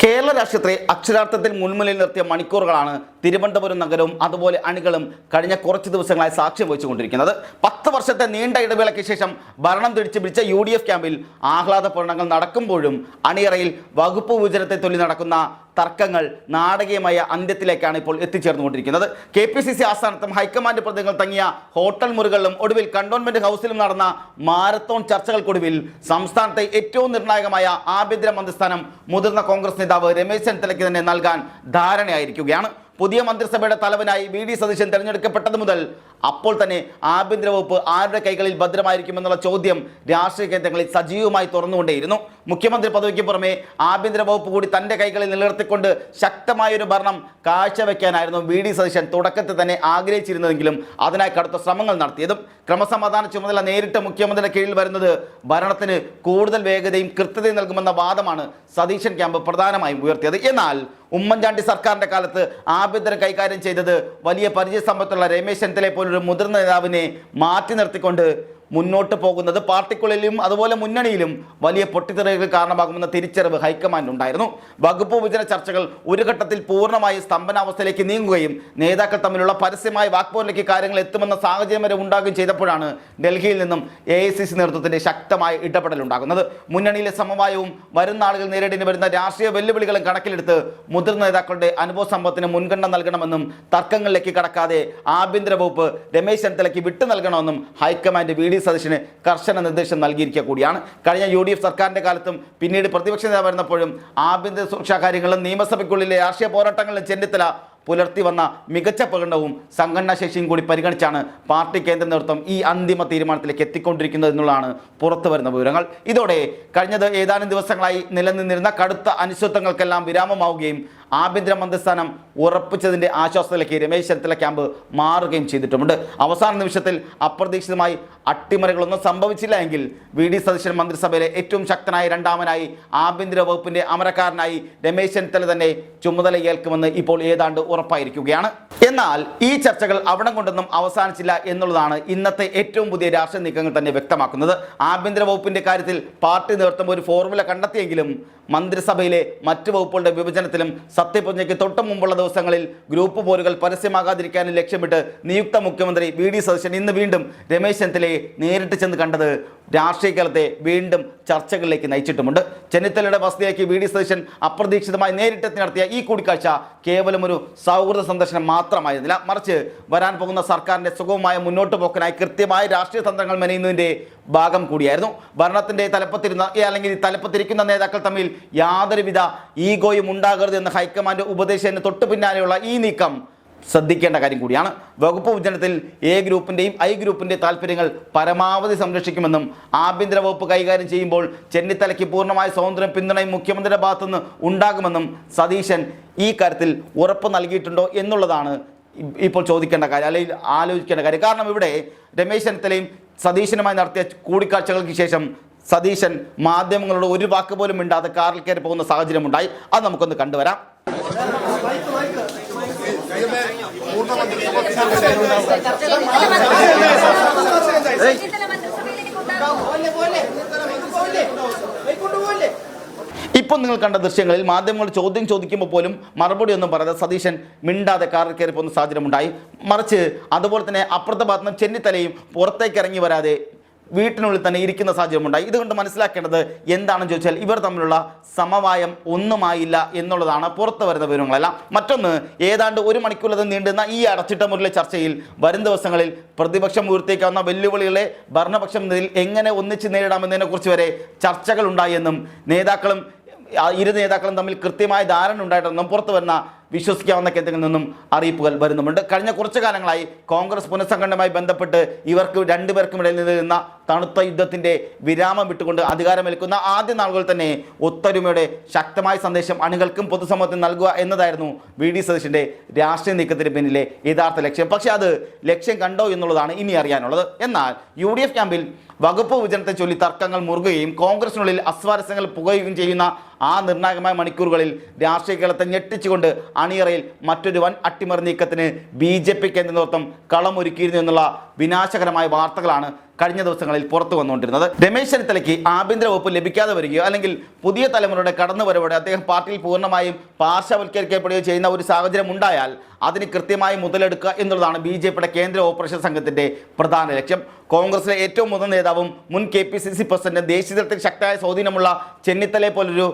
കേരള രാഷ്ട്രീയത്തെ അക്ഷരാർത്ഥത്തിൽ മുൾമുനയിൽ നിർത്തിയ മണിക്കൂറുകളാണ് തിരുവനന്തപുരം നഗരവും അതുപോലെ അണികളും കഴിഞ്ഞ കുറച്ച് ദിവസങ്ങളായി സാക്ഷ്യം വഹിച്ചുകൊണ്ടിരിക്കുന്നത്. 10 വർഷത്തെ നീണ്ട ഇടവേളയ്ക്ക് ശേഷം ഭരണം തിരിച്ചു പിടിച്ച UDF ക്യാമ്പിൽ ആഹ്ലാദ പ്രകടനങ്ങൾ നടക്കുമ്പോഴും അണിയറയിൽ വകുപ്പ് വിഭജനത്തെ ചൊല്ലി നടക്കുന്ന തർക്കങ്ങൾ നാടകീയമായ അന്ത്യത്തിലേക്കാണ് ഇപ്പോൾ എത്തിച്ചേർന്നുകൊണ്ടിരിക്കുന്നത്. KPCC ആസ്ഥാനത്തും ഹൈക്കമാൻഡ് പ്രതിനിധികൾ തങ്ങിയ ഹോട്ടൽ മുറികളിലും ഒടുവിൽ കണ്ടോൺമെന്റ് ഹൗസിലും നടന്ന മാരത്തോൺ ചർച്ചകൾക്കൊടുവിൽ സംസ്ഥാനത്തെ ഏറ്റവും നിർണായകമായ ആഭ്യന്തര മന്ത്രിസ്ഥാനം മുതിർന്ന കോൺഗ്രസ് നേതാവ് രമേശ് ചെന്നിത്തലയ്ക്ക് തന്നെ നൽകാൻ ധാരണയായിരിക്കുകയാണ്. പുതിയ മന്ത്രിസഭയുടെ തലവനായി VD സതീശൻ തെരഞ്ഞെടുക്കപ്പെട്ടത് മുതൽ അപ്പോൾ തന്നെ ആഭ്യന്തര വകുപ്പ് ആരുടെ കൈകളിൽ ഭദ്രമായിരിക്കുമെന്നുള്ള ചോദ്യം രാഷ്ട്രീയ കേന്ദ്രങ്ങളിൽ സജീവമായി തുറന്നുകൊണ്ടേയിരുന്നു. മുഖ്യമന്ത്രി പദവിക്ക് പുറമെ ആഭ്യന്തര വകുപ്പ് കൂടി തൻ്റെ കൈകളിൽ നിലനിർത്തിക്കൊണ്ട് ശക്തമായൊരു ഭരണം കാഴ്ചവെക്കാനായിരുന്നു VD സതീശൻ തുടക്കത്തിൽ തന്നെ ആഗ്രഹിച്ചിരുന്നതെങ്കിലും അതിനായി കടുത്ത ശ്രമങ്ങൾ നടത്തിയതും. ക്രമസമാധാന ചുമതല നേരിട്ട് മുഖ്യമന്ത്രിയുടെ കീഴിൽ വരുന്നത് ഭരണത്തിന് കൂടുതൽ വേഗതയും കൃത്യതയും നൽകുമെന്ന വാദമാണ് സതീശൻ ക്യാമ്പ് പ്രധാനമായും ഉയർത്തിയത്. എന്നാൽ ഉമ്മൻചാണ്ടി സർക്കാരിൻ്റെ കാലത്ത് ആഭ്യന്തരം കൈകാര്യം ചെയ്തത് വലിയ പരിചയസമ്പത്തുള്ള രമേശ് ചെന്നിത്തലയെ പോലൊരു മുതിർന്ന നേതാവിനെ മാറ്റി നിർത്തിക്കൊണ്ട് മുന്നോട്ട് പോകുന്നത് പാർട്ടിക്കുള്ളിലും അതുപോലെ മുന്നണിയിലും വലിയ പൊട്ടിത്തെറികൾക്ക് കാരണമാകുമെന്ന തിരിച്ചറിവ് ഹൈക്കമാൻഡിനുണ്ടായിരുന്നു. വകുപ്പ് വിഭജന ചർച്ചകൾ ഒരു ഘട്ടത്തിൽ പൂർണ്ണമായി സ്തംഭനാവസ്ഥയിലേക്ക് നീങ്ങുകയും നേതാക്കൾ തമ്മിലുള്ള പരസ്യമായ വാക്പോരിലേക്ക് കാര്യങ്ങൾ എത്തുമെന്ന സാഹചര്യം വരെ ഉണ്ടാകുകയും ചെയ്തപ്പോഴാണ് ഡൽഹിയിൽ നിന്നും AICC നേതൃത്വത്തിന്റെ ശക്തമായ ഇടപെടലുണ്ടാകുന്നത്. മുന്നണിയിലെ സമവായവും വരുന്ന ആളുകൾ നേരിടേണ്ടി വരുന്ന രാഷ്ട്രീയ വെല്ലുവിളികളും കണക്കിലെടുത്ത് മുതിർന്ന നേതാക്കളുടെ അനുഭവ സമ്പത്തിന് മുൻഗണന നൽകണമെന്നും തർക്കങ്ങളിലേക്ക് കടക്കാതെ ആഭ്യന്തര വകുപ്പ് രമേശ് ചെന്നിത്തലയ്ക്ക് വിട്ടു നൽകണമെന്നും ഹൈക്കമാൻഡ് VD സതീശന് കർശന നിർദ്ദേശം നൽകിയിരിക്കുക കൂടിയാണ്. കഴിഞ്ഞ UDF സർക്കാരിൻ്റെ കാലത്തും പിന്നീട് പ്രതിപക്ഷ നേതാവായിരുന്നപ്പോഴും ആഭ്യന്തര സുരക്ഷാ കാര്യങ്ങളിലും നിയമസഭയ്ക്കുള്ളിലെ രാഷ്ട്രീയ പോരാട്ടങ്ങളിലും ചെന്നിത്തല പുലർത്തി വന്ന മികച്ച പ്രകടനവും സംഘടനാ ശേഷിയും കൂടി പരിഗണിച്ചാണ് പാർട്ടി കേന്ദ്ര നേതൃത്വം ഈ അന്തിമ തീരുമാനത്തിലേക്ക് എത്തിക്കൊണ്ടിരിക്കുന്നത് എന്നുള്ളതാണ് പുറത്തു വരുന്ന വിവരങ്ങൾ. ഇതോടെ കഴിഞ്ഞത് ഏതാനും ദിവസങ്ങളായി നിലനിന്നിരുന്ന കടുത്ത അനിശ്ചിതത്വങ്ങൾക്കെല്ലാം വിരാമമാവുകയും ആഭ്യന്തര മന്ത്രിസ്ഥാനം ഉറപ്പിച്ചതിൻ്റെ ആശ്വാസത്തിലേക്ക് രമേശ് ചെന്നിത്തല ക്യാമ്പ് മാറുകയും ചെയ്തിട്ടുമുണ്ട്. അവസാന നിമിഷത്തിൽ അപ്രതീക്ഷിതമായി അട്ടിമറികളൊന്നും സംഭവിച്ചില്ല എങ്കിൽ VD സതീശൻ മന്ത്രിസഭയിലെ ഏറ്റവും ശക്തനായ രണ്ടാമനായി ആഭ്യന്തര വകുപ്പിന്റെ അമരക്കാരനായി രമേശ് ചെന്നിത്തല തന്നെ ചുമതല ഏൽക്കുമെന്ന് ഇപ്പോൾ ഏതാണ്ട് ഉറപ്പായിരിക്കുകയാണ്. എന്നാൽ ഈ ചർച്ചകൾ അവിടം കൊണ്ടൊന്നും അവസാനിച്ചില്ല എന്നുള്ളതാണ് ഇന്നത്തെ ഏറ്റവും പുതിയ രാഷ്ട്രീയ നീക്കങ്ങൾ തന്നെ വ്യക്തമാക്കുന്നത്. ആഭ്യന്തര വകുപ്പിന്റെ കാര്യത്തിൽ പാർട്ടി നേതൃത്വം ഒരു ഫോർമുല കണ്ടെത്തിയെങ്കിലും മന്ത്രിസഭയിലെ മറ്റ് വകുപ്പുകളുടെ വിഭജനത്തിലും സത്യപ്രതിജ്ഞയ്ക്ക് തൊട്ടു മുമ്പുള്ള ദിവസങ്ങളിൽ ഗ്രൂപ്പ് പോരുകൾ പരസ്യമാകാതിരിക്കാനും ലക്ഷ്യമിട്ട് നിയുക്ത മുഖ്യമന്ത്രി VD സതീശൻ ഇന്ന് വീണ്ടും രമേശ് ചെന്നിത്തലയെ നേരിട്ട് ചെന്ന് കണ്ടത് രാഷ്ട്രീയ കാലത്തെ വീണ്ടും ചർച്ചകളിലേക്ക് നയിച്ചിട്ടുമുണ്ട്. ചെന്നിത്തലയുടെ വസതിയിലേക്ക് VD സതീശൻ അപ്രതീക്ഷിതമായി നേരിട്ടെത്തി നടത്തിയ ഈ കൂടിക്കാഴ്ച കേവലം ഒരു സൗഹൃദ സന്ദർശനം മാത്രമായിരുന്നില്ല, മറിച്ച് വരാൻ പോകുന്ന സർക്കാരിന്റെ സുഗമമായ മുന്നോട്ട് പോക്കിനായി കൃത്യമായ രാഷ്ട്രീയ തന്ത്രങ്ങൾ മെനയുന്നതിന്റെ ഭാഗം കൂടിയായിരുന്നു. ഭരണത്തിന്റെ തലപ്പത്തിരുന്ന അല്ലെങ്കിൽ തലപ്പത്തിരിക്കുന്ന നേതാക്കൾ തമ്മിൽ യാതൊരുവിധ ഈഗോയും ഉണ്ടാകരുത് എന്ന ഹൈക്കമാൻഡ് ഉപദേശത്തിന് തൊട്ടു പിന്നാലെയുള്ള ഈ നീക്കം ശ്രദ്ധിക്കേണ്ട കാര്യം കൂടിയാണ്. വകുപ്പ് വിഭജനത്തിൽ A ഗ്രൂപ്പിൻ്റെയും I ഗ്രൂപ്പിൻ്റെ താല്പര്യങ്ങൾ പരമാവധി സംരക്ഷിക്കുമെന്നും ആഭ്യന്തര വകുപ്പ് കൈകാര്യം ചെയ്യുമ്പോൾ ചെന്നിത്തലയ്ക്ക് പൂർണ്ണമായ സ്വാതന്ത്ര്യം പിന്തുണയും മുഖ്യമന്ത്രിയുടെ ഭാഗത്തുനിന്ന് ഉണ്ടാകുമെന്നും സതീശൻ ഈ കാര്യത്തിൽ ഉറപ്പ് നൽകിയിട്ടുണ്ടോ എന്നുള്ളതാണ് ഇപ്പോൾ ചോദിക്കേണ്ട കാര്യം, അല്ലെങ്കിൽ ആലോചിക്കേണ്ട കാര്യം. കാരണം ഇവിടെ രമേശ് ചെന്നിത്തലയും സതീശനുമായി നടത്തിയ കൂടിക്കാഴ്ചകൾക്ക് ശേഷം സതീശൻ മാധ്യമങ്ങളോട് ഒരു വാക്ക് പോലും മിണ്ടാതെ കാറിൽ കയറി പോകുന്ന സാഹചര്യമുണ്ടായി. അത് നമുക്കൊന്ന് കണ്ടുവരാം. ഇപ്പോൾ നിങ്ങൾ കണ്ട ദൃശ്യങ്ങളിൽ മാധ്യമങ്ങൾ ചോദ്യം ചോദിക്കുമ്പോൾ പോലും മറുപടി ഒന്നും പറയാതെ സതീശൻ മിണ്ടാതെ കാറിൽ കയറി പോകുന്ന സാഹചര്യമുണ്ടായി. മറിച്ച് അതുപോലെ തന്നെ അപ്പുറത്തെ ഭാഗത്തുനിന്ന് ചെന്നിത്തലയും പുറത്തേക്ക് ഇറങ്ങി വരാതെ വീട്ടിനുള്ളിൽ തന്നെ ഇരിക്കുന്ന സാഹചര്യമുണ്ടായി. ഇതുകൊണ്ട് മനസ്സിലാക്കേണ്ടത് എന്താണെന്ന് ചോദിച്ചാൽ ഇവർ തമ്മിലുള്ള സമവായം ഒന്നുമായില്ല എന്നുള്ളതാണ് പുറത്തു വരുന്ന വിവരങ്ങളെല്ലാം. മറ്റൊന്ന്, ഏതാണ്ട് 1 മണിക്കൂറിലത് നീണ്ടുന്ന ഈ അടച്ചിട്ട മുറിയിലെ ചർച്ചയിൽ വരും ദിവസങ്ങളിൽ പ്രതിപക്ഷം ഉയർത്തിയേക്കാവുന്ന വെല്ലുവിളികളെ ഭരണപക്ഷം എങ്ങനെ ഒന്നിച്ച് നേരിടാമെന്നതിനെക്കുറിച്ച് വരെ ചർച്ചകൾ ഉണ്ടായെന്നും ഇരു നേതാക്കളും തമ്മിൽ കൃത്യമായ ധാരണ ഉണ്ടായിട്ടെന്നും പുറത്തു വരുന്ന വിശ്വസിക്കാവുന്ന കേന്ദ്രങ്ങളിൽ നിന്നും അറിയിപ്പുകൾ വരുന്നുമുണ്ട്. കഴിഞ്ഞ കുറച്ചു കാലങ്ങളായി കോൺഗ്രസ് പുനഃസംഘടനയുമായി ബന്ധപ്പെട്ട് ഇവർക്ക് രണ്ടുപേർക്കും ഇടയിൽ നിന്ന തണുത്ത യുദ്ധത്തിന്റെ വിരാമം വിട്ടുകൊണ്ട് അധികാരമേൽക്കുന്ന ആദ്യ നാളുകൾ തന്നെ ഒത്തൊരുമയുടെ ശക്തമായ സന്ദേശം അണികൾക്കും പൊതുസമൂഹത്തിന് നൽകുക എന്നതായിരുന്നു VD സതീശന്റെ രാഷ്ട്രീയ നീക്കത്തിന് പിന്നിലെ യഥാർത്ഥ ലക്ഷ്യം. പക്ഷേ അത് ലക്ഷ്യം കണ്ടോ എന്നുള്ളതാണ് ഇനി അറിയാനുള്ളത്. എന്നാൽ UDF ക്യാമ്പിൽ വകുപ്പ് വിഭജനത്തെ ചൊല്ലി തർക്കങ്ങൾ മുറുകുകയും കോൺഗ്രസിനുള്ളിൽ അസ്വാരസ്യങ്ങൾ പുകയുകയും ചെയ്യുന്ന ആ നിർണായകമായ മണിക്കൂറുകളിൽ രാഷ്ട്രീയ കേരളത്തെ ഞെട്ടിച്ചുകൊണ്ട് അണിയറയിൽ മറ്റൊരു വൻ അട്ടിമറി നീക്കത്തിന് BJP കേന്ദ്ര നേതൃത്വം കളമൊരുക്കിയിരുന്നു എന്നുള്ള വിനാശകരമായ വാർത്തകളാണ് കഴിഞ്ഞ ദിവസങ്ങളിൽ പുറത്തു വന്നുകൊണ്ടിരുന്നത്. രമേശ് ചെന്നിത്തലയ്ക്ക് ആഭ്യന്തര വകുപ്പ് ലഭിക്കാതെ വരികയോ അല്ലെങ്കിൽ പുതിയ തലമുറയുടെ കടന്നുവരവോടെ അദ്ദേഹം പാർട്ടിയിൽ പൂർണ്ണമായും പാർശ്വവൽക്കരിക്കപ്പെടുകയോ ചെയ്യുന്ന ഒരു സാഹചര്യം ഉണ്ടായാൽ അതിന് കൃത്യമായി മുതലെടുക്കുക എന്നുള്ളതാണ് BJPയുടെ കേന്ദ്ര ഓപ്പറേഷൻ സംഘത്തിന്റെ പ്രധാന ലക്ഷ്യം. കോൺഗ്രസിലെ ഏറ്റവും മുതിർന്ന നേതാവും മുൻ KPCC പ്രസിഡന്റും ദേശീയ തലത്തിൽ ശക്തമായ സ്വാധീനമുള്ള ചെന്നിത്തലയെ പോലൊരു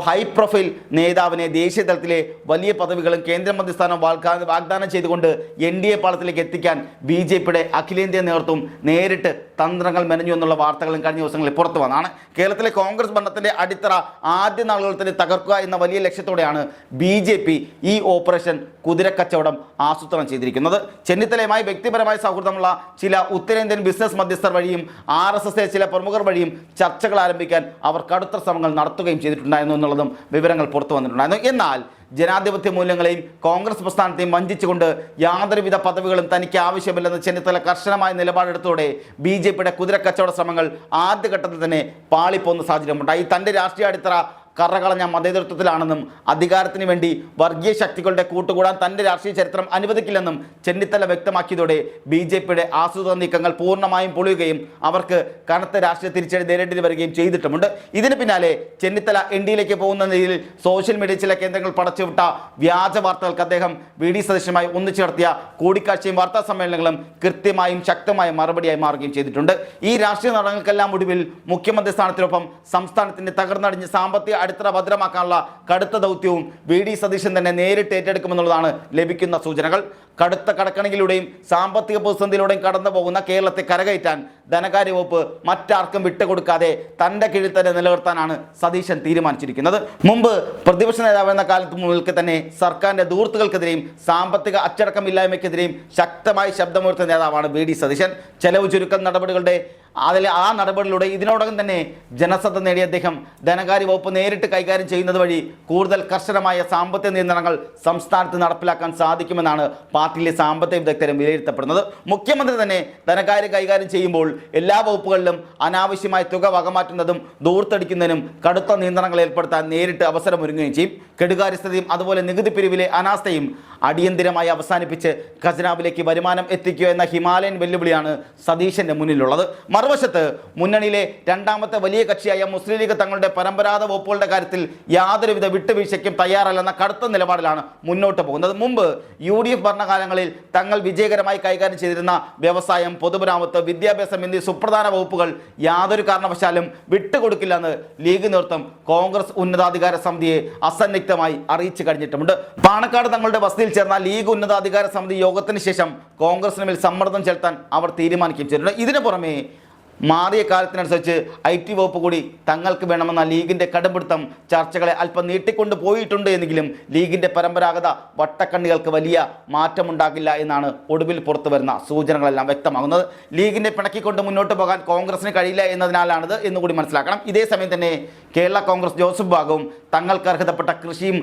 ഹൈ പ്രൊഫൈൽ നേതാവിനെ ദേശീയ തലത്തിലെ വലിയ പദവികളും കേന്ദ്രമന്ത്രിസ്ഥാനം വാഗ്ദാനം ചെയ്തുകൊണ്ട് NDA പാളത്തിലേക്ക് എത്തിക്കാൻ BJPയുടെ അഖിലേന്ത്യാ നേതൃത്വം നേരിട്ട് തന്ത്രങ്ങൾ മെനഞ്ഞു എന്നുള്ള വാർത്തകളും കഴിഞ്ഞ ദിവസങ്ങളിൽ പുറത്തു വന്നതാണ്. കേരളത്തിലെ കോൺഗ്രസ് ഭരണത്തിന്റെ അടിത്തറ ആദ്യ നാളുകളിൽ തന്നെ തകർക്കുക എന്ന വലിയ ലക്ഷ്യത്തോടെയാണ് BJP ഈ ഓപ്പറേഷൻ കുതിരക്കച്ചവടം ആസൂത്രണം ചെയ്തിരിക്കുന്നത്. ചെന്നിത്തലയുമായി വ്യക്തിപരമായ സൗഹൃദമുള്ള ചില ഉത്തരേന്ത്യൻ ബിസിനസ് മധ്യസ്ഥർ വഴിയും RSS ചില പ്രമുഖർ വഴിയും ചർച്ചകൾ ആരംഭിക്കാൻ അവർ കടുത്ത ശ്രമങ്ങൾ നടത്തുകയും ചെയ്തിട്ടുണ്ടായിരുന്നു എന്നുള്ളതും വിവരങ്ങൾ പുറത്തു വന്നിട്ടുണ്ടായിരുന്നു. എന്നാൽ ജനാധിപത്യ മൂല്യങ്ങളെയും കോൺഗ്രസ് പ്രസ്ഥാനത്തെയും വഞ്ചിച്ചുകൊണ്ട് യാതൊരുവിധ പദവികളും തനിക്ക് ആവശ്യമില്ലെന്ന് ചെന്നിത്തല കർശനമായ നിലപാടെടുത്തോടെ BJPയുടെ കുതിരക്കച്ചവട ശ്രമങ്ങൾ ആദ്യഘട്ടത്തിൽ തന്നെ പാളിപ്പോകുന്ന സാഹചര്യമുണ്ടായി. തൻ്റെ രാഷ്ട്രീയ അടിത്തറ കറകളഞ്ഞ മതേതൃത്വത്തിലാണെന്നും അധികാരത്തിന് വേണ്ടി വർഗീയ ശക്തികളുടെ കൂട്ടുകൂടാൻ തൻ്റെ രാഷ്ട്രീയ ചരിത്രം അനുവദിക്കില്ലെന്നും ചെന്നിത്തല വ്യക്തമാക്കിയതോടെ BJPയുടെ ആസൂത്രണ നീക്കങ്ങൾ പൂർണ്ണമായും പൊളിയുകയും അവർക്ക് കനത്ത രാഷ്ട്രീയ തിരിച്ചടി നേരിടേണ്ടി വരികയും ചെയ്തിട്ടുമുണ്ട്. ഇതിന് പിന്നാലെ ചെന്നിത്തല NDAയിലേക്ക് പോകുന്ന നിലയിൽ സോഷ്യൽ മീഡിയ ചില കേന്ദ്രങ്ങൾ പടച്ചുവിട്ട വ്യാജ വാർത്തകൾക്ക് അദ്ദേഹം VD സതീശനുമായി ഒന്നിച്ചു നടത്തിയ കൂടിക്കാഴ്ചയും വാർത്താ സമ്മേളനങ്ങളും കൃത്യമായും ശക്തമായ മറുപടിയായി മാറുകയും ചെയ്തിട്ടുണ്ട്. ഈ രാഷ്ട്രീയ നാടകങ്ങൾക്കെല്ലാം ഒടുവിൽ മുഖ്യമന്ത്രി സ്ഥാനത്തിനൊപ്പം സംസ്ഥാനത്തിന്റെ തകർന്നടിഞ്ഞ് സാമ്പത്തിക അടിത്തറ ഭദ്രമാക്കാനുള്ള കടുത്ത ദൗത്യവും VD സതീശൻ തന്നെ നേരിട്ട് ഏറ്റെടുക്കുമെന്നുള്ളതാണ് ലഭിക്കുന്ന സൂചനകൾ. കടുത്ത കടക്കണിയിലൂടെയും സാമ്പത്തിക പ്രതിസന്ധിയിലൂടെയും കടന്നു പോകുന്ന കേരളത്തെ കരകയറ്റാൻ ധനകാര്യ വകുപ്പ് മറ്റാർക്കും വിട്ടുകൊടുക്കാതെ തൻ്റെ കീഴിൽ തന്നെ നിലനിർത്താനാണ് സതീശൻ തീരുമാനിച്ചിരിക്കുന്നത്. മുമ്പ് പ്രതിപക്ഷ നേതാവ് എന്ന കാലത്ത് മുതൽക്ക് തന്നെ സർക്കാരിൻ്റെ ദൂർത്തുകൾക്കെതിരെയും സാമ്പത്തിക അച്ചടക്കമില്ലായ്മയ്ക്കെതിരെയും ശക്തമായി ശബ്ദമുയർത്തുന്ന നേതാവാണ് VD സതീശൻ. ചെലവ് ചുരുക്കൽ നടപടികളുടെ ആ നടപടിയിലൂടെ ഇതിനോടകം തന്നെ ജനശ്രദ്ധ നേടിയ അദ്ദേഹം ധനകാര്യ വകുപ്പ് നേരിട്ട് കൈകാര്യം ചെയ്യുന്നത് വഴി കൂടുതൽ കർശനമായ സാമ്പത്തിക നിയന്ത്രണങ്ങൾ സംസ്ഥാനത്ത് നടപ്പിലാക്കാൻ സാധിക്കുമെന്നാണ് പാർട്ടിയിലെ സാമ്പത്തിക വിദഗ്ധരും വിലയിരുത്തപ്പെടുന്നത്. മുഖ്യമന്ത്രി തന്നെ ധനകാര്യം കൈകാര്യം ചെയ്യുമ്പോൾ എല്ലാ വകുപ്പുകളിലും അനാവശ്യമായ തുക വകമാറ്റുന്നതും ദൂർത്തടിക്കുന്നതിനും കടുത്ത നിയന്ത്രണങ്ങൾ ഏർപ്പെടുത്താൻ നേരിട്ട് അവസരമൊരുങ്ങുകയും ചെയ്യും. കെടുകാര്യസ്ഥതയും അതുപോലെ നികുതി പിരിവിലെ അനാസ്ഥയും അടിയന്തിരമായി അവസാനിപ്പിച്ച് ഖജനാവിലേക്ക് വരുമാനം എത്തിക്കുക എന്ന ഹിമാലയൻ വെല്ലുവിളിയാണ് സതീശന്റെ മുന്നിലുള്ളത്. മറുവശത്ത് മുന്നണിയിലെ രണ്ടാമത്തെ വലിയ കക്ഷിയായ മുസ്ലിം ലീഗ് തങ്ങളുടെ പരമ്പരാഗത വകുപ്പുകളുടെ കാര്യത്തിൽ യാതൊരുവിധ വിട്ടുവീഴ്ചയ്ക്കും തയ്യാറല്ലെന്ന കടുത്ത നിലപാടിലാണ് മുന്നോട്ട് പോകുന്നത്. മുമ്പ് UDF ഭരണകാലങ്ങളിൽ തങ്ങൾ വിജയകരമായി കൈകാര്യം ചെയ്തിരുന്ന വ്യവസായം, പൊതുമരാമത്ത്, വിദ്യാഭ്യാസം എന്നീ സുപ്രധാന വകുപ്പുകൾ യാതൊരു കാരണവശാലും വിട്ടുകൊടുക്കില്ലെന്ന് ലീഗ് നേതൃത്വം കോൺഗ്രസ് ഉന്നതാധികാര സമിതിയെ അസന്നിഗ്ധമായി അറിയിച്ചു കഴിഞ്ഞിട്ടുമുണ്ട്. പാണക്കാട് തങ്ങളുടെ വസതിയിൽ ചേർന്ന ലീഗ് ഉന്നതാധികാര സമിതി യോഗത്തിന് ശേഷം കോൺഗ്രസിന് മേൽ സമ്മർദ്ദം ചെലുത്താൻ അവർ തീരുമാനിക്കുകയും ചെയ്തിട്ടുണ്ട്. ഇതിനു പുറമെ മാറിയ കാലത്തിനനുസരിച്ച് IT വകുപ്പ് കൂടി തങ്ങൾക്ക് വേണമെന്ന ലീഗിൻ്റെ കടുംപിടുത്തം ചർച്ചകളെ അല്പം നീട്ടിക്കൊണ്ട് പോയിട്ടുണ്ട് എന്നെങ്കിലും ലീഗിൻ്റെ പരമ്പരാഗത വട്ടക്കണ്ണികൾക്ക് വലിയ മാറ്റമുണ്ടാകില്ല എന്നാണ് ഒടുവിൽ പുറത്തു വരുന്ന സൂചനകളെല്ലാം വ്യക്തമാകുന്നത്. ലീഗിനെ പിണക്കിക്കൊണ്ട് മുന്നോട്ട് പോകാൻ കോൺഗ്രസിന് കഴിയില്ല എന്നതിനാലാണിത് എന്നുകൂടി മനസ്സിലാക്കണം. ഇതേ സമയം തന്നെ കേരള കോൺഗ്രസ് ജോസഫ് വിഭാഗവും തങ്ങൾക്ക് അർഹതപ്പെട്ട കൃഷിയും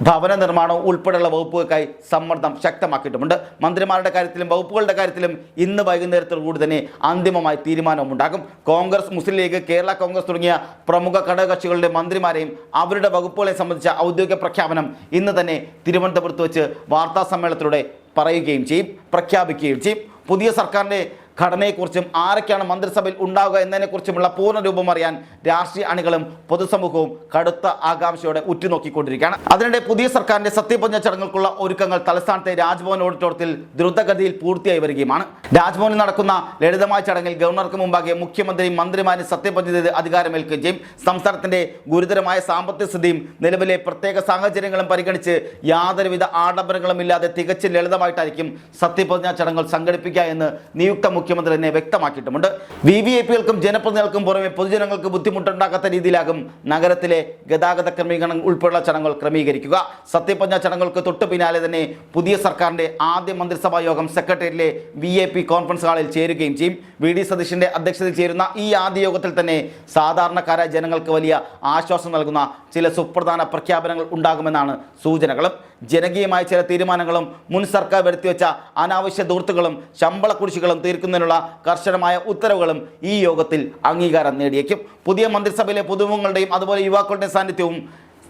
ഭവന നിർമ്മാണവും ഉൾപ്പെടെയുള്ള വകുപ്പുകൾക്കായി സമ്മർദ്ദം ശക്തമാക്കിയിട്ടുമുണ്ട്. മന്ത്രിമാരുടെ കാര്യത്തിലും വകുപ്പുകളുടെ കാര്യത്തിലും ഇന്ന് വൈകുന്നേരത്തോടുകൂടി തന്നെ അന്തിമമായി തീരുമാനമുണ്ടാകും. കോൺഗ്രസ്, മുസ്ലിം ലീഗ്, കേരള കോൺഗ്രസ് തുടങ്ങിയ പ്രമുഖ ഘടകകക്ഷികളുടെ മന്ത്രിമാരെയും അവരുടെ വകുപ്പുകളെ സംബന്ധിച്ച ഔദ്യോഗിക പ്രഖ്യാപനം ഇന്ന് തന്നെ തിരുവനന്തപുരത്ത് വെച്ച് വാർത്താ സമ്മേളനത്തിലൂടെ പറയുകയും ചെയ്യും, പ്രഖ്യാപിക്കുകയും ചെയ്യും. പുതിയ സർക്കാരിൻ്റെ ഘടനയെക്കുറിച്ചും ആരൊക്കെയാണ് മന്ത്രിസഭയിൽ ഉണ്ടാവുക എന്നതിനെക്കുറിച്ചുമുള്ള പൂർണ്ണ രൂപം അറിയാൻ രാഷ്ട്രീയ അണികളും പൊതുസമൂഹവും കടുത്ത ആകാംക്ഷയോടെ ഉറ്റുനോക്കിക്കൊണ്ടിരിക്കുകയാണ്. അതിനിടെ പുതിയ സർക്കാരിന്റെ സത്യപ്രതിജ്ഞ ചടങ്ങുകൾക്കുള്ള ഒരുക്കങ്ങൾ തലസ്ഥാനത്തെ രാജ്ഭവൻ ഓഡിറ്റോറിയത്തിൽ ദ്രുതഗതിയിൽ പൂർത്തിയായി വരികയുമാണ്. രാജ്ഭവനിൽ നടക്കുന്ന ലളിതമായ ചടങ്ങിൽ ഗവർണർക്ക് മുമ്പാകെ മുഖ്യമന്ത്രിയും മന്ത്രിമാരും സത്യപ്രതിജ്ഞ ചെയ്ത് അധികാരമേൽക്കുകയും ചെയ്യും. സംസ്ഥാനത്തിന്റെ ഗുരുതരമായ സാമ്പത്തിക സ്ഥിതിയും നിലവിലെ പ്രത്യേക സാഹചര്യങ്ങളും പരിഗണിച്ച് യാതൊരുവിധ ആഡംബരങ്ങളും ഇല്ലാതെ തികച്ചും ലളിതമായിട്ടായിരിക്കും സത്യപ്രതിജ്ഞാ ചടങ്ങുകൾ സംഘടിപ്പിക്കുക എന്ന് നിയുക്ത മുഖ്യമന്ത്രി തന്നെ വ്യക്തമാക്കിയിട്ടുമുണ്ട്. VVIPകൾക്കും ജനപ്രതിനിധികൾക്കും പുറമെ പൊതുജനങ്ങൾക്ക് ബുദ്ധിമുട്ടുണ്ടാക്കാത്ത രീതിയിലാകും നഗരത്തിലെ ഗതാഗത ക്രമീകരണം ഉൾപ്പെടെയുള്ള ചടങ്ങുകൾ ക്രമീകരിക്കുക. സത്യപ്രതിജ്ഞാ ചടങ്ങുകൾക്ക് തൊട്ടു പിന്നാലെ തന്നെ പുതിയ സർക്കാരിന്റെ ആദ്യ മന്ത്രിസഭാ യോഗം സെക്രട്ടേറിയറ്റിലെ VIP കോൺഫറൻസ് ഹാളിൽ ചേരുകയും ചെയ്യും. VD സതീശന്റെ അധ്യക്ഷതയിൽ ചേരുന്ന ഈ ആദ്യ യോഗത്തിൽ തന്നെ സാധാരണക്കാരായ ജനങ്ങൾക്ക് വലിയ ആശ്വാസം നൽകുന്ന ചില സുപ്രധാന പ്രഖ്യാപനങ്ങൾ ഉണ്ടാകുമെന്നാണ് സൂചനകളും. ജനകീയമായ ചില തീരുമാനങ്ങളും മുൻ സർക്കാർ വരുത്തിവെച്ച അനാവശ്യ ധൂർത്തുകളും ശമ്പള കുടിശ്ശികളും തീർക്കുന്നതിനുള്ള കർശനമായ ഉത്തരവുകളും ഈ യോഗത്തിൽ അംഗീകാരം നേടിയേക്കും. പുതിയ മന്ത്രിസഭയിലെ പുതുമുഖങ്ങളുടെയും അതുപോലെ യുവാക്കളുടെയും സാന്നിധ്യവും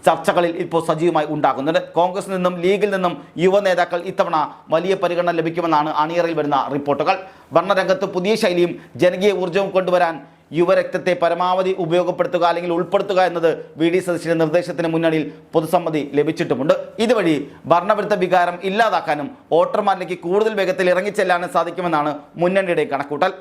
ചർച്ചകളിൽ ഇപ്പോൾ സജീവമായി ഉണ്ടാകുന്നുണ്ട്. കോൺഗ്രസിൽ നിന്നും ലീഗിൽ നിന്നും യുവ നേതാക്കൾ ഇത്തവണ വലിയ പരിഗണന ലഭിക്കുമെന്നാണ് അണിയറയിൽ വരുന്ന റിപ്പോർട്ടുകൾ. ഭരണരംഗത്ത് പുതിയ ശൈലിയും ജനകീയ ഊർജ്ജവും കൊണ്ടുവരാൻ യുവരക്തത്തെ പരമാവധി ഉപയോഗപ്പെടുത്തുക അല്ലെങ്കിൽ ഉൾപ്പെടുത്തുക എന്നത് വി.ഡി. സതീശന്റെ നിർദ്ദേശത്തിന് മുന്നണിയിൽ പൊതുസമ്മതി ലഭിച്ചിട്ടുമുണ്ട്. ഇതുവഴി ഭരണവിരുദ്ധ വികാരം ഇല്ലാതാക്കാനും വോട്ടർമാരിലേക്ക് കൂടുതൽ വേഗത്തിൽ ഇറങ്ങിച്ചെല്ലാനും സാധിക്കുമെന്നാണ് മുന്നണിയുടെ കണക്കൂട്ടൽ.